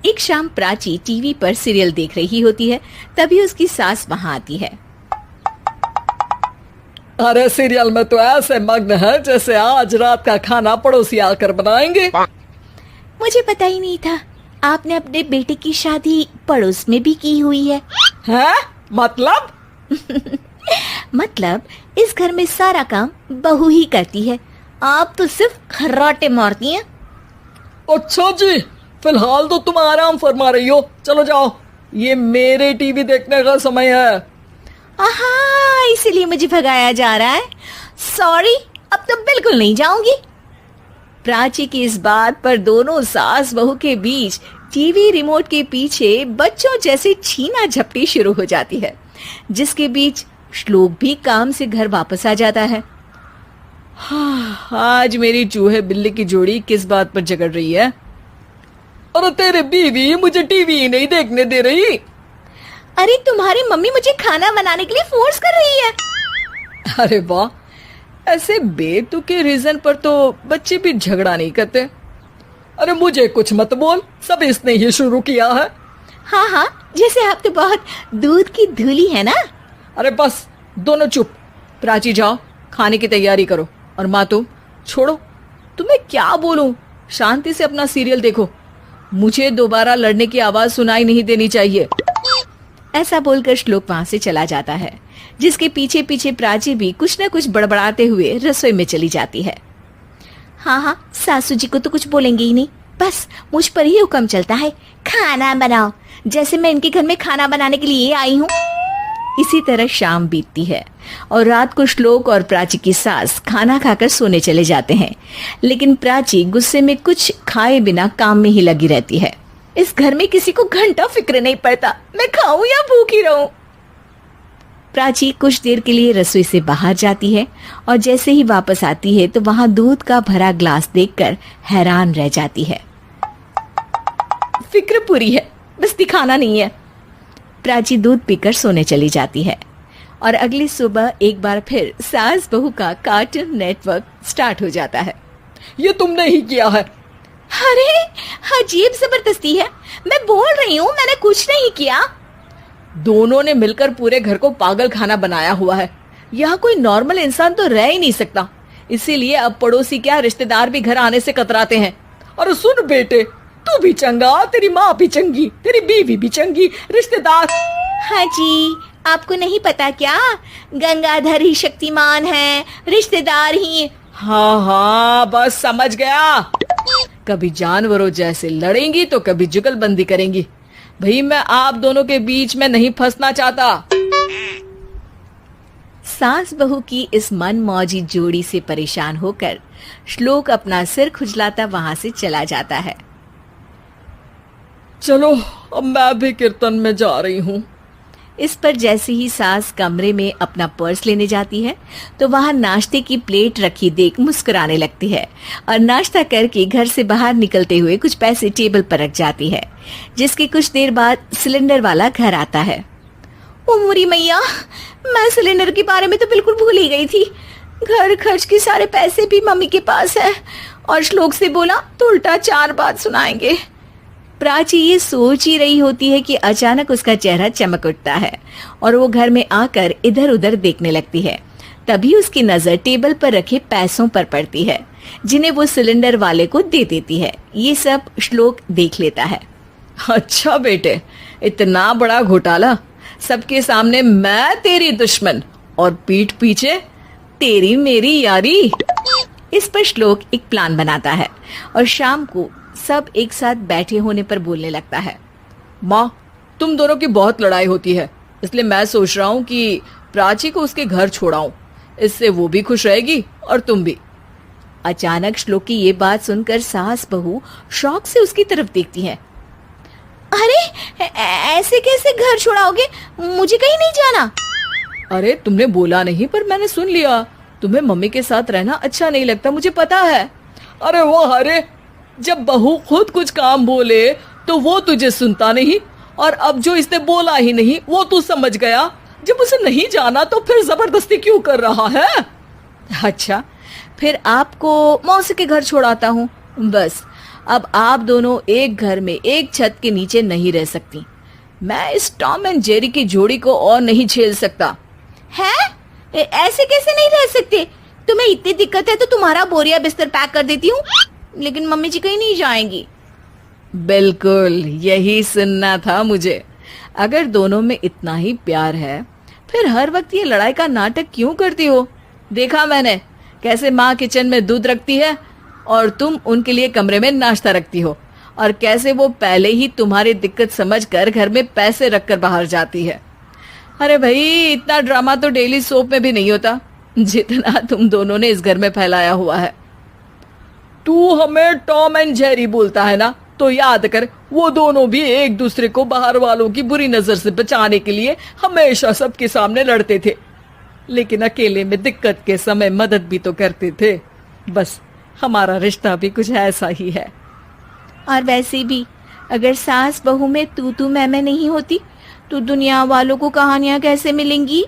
एक शाम प्राची टीवी पर सीरियल देख रही होती है। तभी उसकी सास वहाँ आती है। अरे सीरियल में तो ऐसे मग्न है जैसे आज रात का खाना पड़ोसी आकर बनाएंगे। मुझे पता ही नहीं था आपने अपने बेटे की शादी पड़ोस में भी की हुई है। हैं? मतलब? मतलब इस घर में सारा काम बहू ही करती है, आप तो सिर्फ खर्राटे मारती हैं। अच्छा जी, फिलहाल तो तुम आराम फरमा रही हो, चलो जाओ, ये मेरे टीवी देखने का समय है। आहा, इसीलिए मुझे भगाया जा रहा है। सॉरी, अब तो बिल्कुल नहीं जाऊंगी। प्राची की इस बात पर दोनों सास बहू के बीच टीवी रिमोट के पीछे बच्चों जैसे छीना झपटी शुरू हो जाती है, जिसके बीच श्लोक भी काम से घर वापस आ जाता है। आज मेरी चूहे बिल्ली की जोड़ी किस बात पर झगड़ रही है? अरे तेरे बीवी मुझे टीवी ही नहीं देखने दे रही। अरे तुम्हारी मम्मी मुझे खाना बनाने के लिए फोर्स कर रही है। अरे वाह, ऐसे बेतुके रीजन पर तो बच्चे भी झगड़ा नहीं करते। अरे मुझे कुछ मत बोल, सब इसने ही शुरू किया है। हाँ हाँ, जैसे आप तो बहुत दूध की धूली है ना। अरे बस, दोनों चुप। प्राची जाओ, खाने की तैयारी करो। और माँ तुम छोड़ो, तुम्हें क्या बोलूं, शांति से अपना सीरियल देखो, मुझे दोबारा लड़ने की आवाज सुनाई नहीं देनी चाहिए। ऐसा बोलकर श्लोक वहां से चला जाता है, जिसके पीछे पीछे प्राची भी कुछ न कुछ बड़बड़ाते हुए रसोई में चली जाती है। हाँ हाँ, सासू जी को तो कुछ बोलेंगे ही नहीं, बस मुझ पर ही हुक्म चलता है, खाना बनाओ, जैसे मैं इनके घर में खाना बनाने के लिए आई हूँ। इसी तरह शाम बीतती है और रात को श्लोक और प्राची की सास खाना खाकर सोने चले जाते हैं, लेकिन प्राची गुस्से में कुछ खाए बिना काम में ही लगी रहती है। इस घर में किसी को घंटा फिक्र नहीं पड़ता, मैं खाऊं या भूखी रहूं। प्राची कुछ देर के लिए रसोई से बाहर जाती है और जैसे ही वापस आती है तो वहां दूध का भरा ग्लास देखकर हैरान रह जाती है। फिक्र पूरी है, बस दिखाना नहीं है। प्राची दूध पीकर सोने चली जाती है और अगली सुबह एक बार फिर सास बहू का कार्टून नेटवर्क स्टार्ट हो जाता है। ये तुमने ही किया है। अरे अजीब जबरदस्ती है, मैं बोल रही हूँ मैंने कुछ नहीं किया। दोनों ने मिलकर पूरे घर को पागल खाना बनाया हुआ है। यहाँ कोई नॉर्मल इंसान तो रह ही नहीं सकता, इसीलिए अब पड़ोसी क्या रिश्तेदार भी घर आने से कतराते हैं। और सुन बेटे, तू भी चंगा, तेरी माँ भी चंगी, तेरी बीवी भी चंगी, रिश्तेदार। हाँ जी, आपको नहीं पता क्या, गंगाधर ही शक्तिमान है, रिश्तेदार ही। हाँ हाँ, बस समझ गया। कभी जानवरों जैसे लड़ेंगी तो कभी जुगलबंदी करेंगी। भाई मैं आप दोनों के बीच में नहीं फंसना चाहता। सास बहू की इस मनमौजी जोड़ी से परेशान होकर श्लोक अपना सिर खुजलाता वहां से चला जाता है। चलो अब मैं भी कीर्तन में जा रही हूँ। इस पर जैसे ही सास कमरे में अपना पर्स लेने जाती है तो वहां नाश्ते की प्लेट रखी देख मुस्कुराने लगती है और नाश्ता करके घर से बाहर निकलते हुए कुछ पैसे टेबल पर रख जाती है, जिसके कुछ देर बाद सिलेंडर वाला घर आता है। ओ मोरी मैया, मैं सिलेंडर के बारे में तो बिल्कुल भूल ही गई थी। घर खर्च के सारे पैसे भी मम्मी के पास है और श्लोक से बोला तो उल्टा 4 बात सुनाएंगे। प्राची ये सोच ही रही होती है कि अचानक उसका चेहरा चमक उठता है और वो घर में आकर इधर उधर देखने लगती है। तभी उसकी नजर टेबल पर रखे पैसों पर पड़ती है, जिन्हें वो सिलेंडर वाले को दे देती है। ये सब श्लोक देख लेता है। अच्छा बेटे, इतना बड़ा घोटाला, सबके सामने मैं तेरी दुश्मन और पीठ पीछे तेरी मेरी यारी। इस पर श्लोक एक प्लान बनाता है और शाम को सब एक साथ बैठे होने पर बोलने लगता है। माँ, तुम दोनों की बहुत लड़ाई होती है, इसलिए मैं सोच रहा हूँ कि प्राची को उसके घर छोड़ाऊं, इससे वो भी खुश रहेगी और तुम भी। अचानक श्लोक की ये बात सुनकर सास बहू शौक से उसकी तरफ देखती है। अरे ऐसे कैसे घर छोड़ाओगे, मुझे कहीं नहीं जाना। अरे तुमने बोला नहीं पर मैंने सुन लिया, तुम्हें मम्मी के साथ रहना अच्छा नहीं लगता, मुझे पता है। अरे वो, अरे जब बहू खुद कुछ काम बोले तो वो तुझे सुनता नहीं, और अब जो इसने बोला ही नहीं वो तू समझ गया। जब उसे नहीं जाना तो फिर जबरदस्ती क्यों कर रहा है? अच्छा, फिर आपको मौसी के घर छोड़ाता हूँ, बस अब आप दोनों एक घर में एक छत के नीचे नहीं रह सकती। मैं इस टॉम एंड जेरी की जोड़ी को और नहीं झेल सकता। है? ऐसे कैसे नहीं रह सकते? तुम्हें इतनी दिक्कत है तो तुम्हारा बोरिया बिस्तर पैक कर देती हूँ, लेकिन मम्मी जी कहीं नहीं जाएंगी। बिल्कुल यही सुनना था मुझे। अगर दोनों में इतना ही प्यार है फिर हर वक्त ये लड़ाई का नाटक क्यों करती हो? देखा मैंने कैसे माँ किचन में दूध रखती है और तुम उनके लिए कमरे में नाश्ता रखती हो, और कैसे वो पहले ही तुम्हारी दिक्कत समझकर घर में पैसे रखकर बाहर जाती है। अरे भाई, इतना ड्रामा तो डेली सोप में भी नहीं होता जितना तुम दोनों ने इस घर में फैलाया हुआ है। तू हमें टॉम एंड जेरी बोलता है ना, तो याद कर वो दोनों भी एक दूसरे को बाहर वालों की बुरी नजर से बचाने के लिए हमेशा सबके सामने लड़ते थे, लेकिन अकेले में दिक्कत के समय मदद भी तो करते थे। बस हमारा रिश्ता भी कुछ ऐसा ही है। और वैसे भी अगर सास बहू में तू मैं नहीं होती तो दुनिया वालों को कहानियां कैसे मिलेंगी?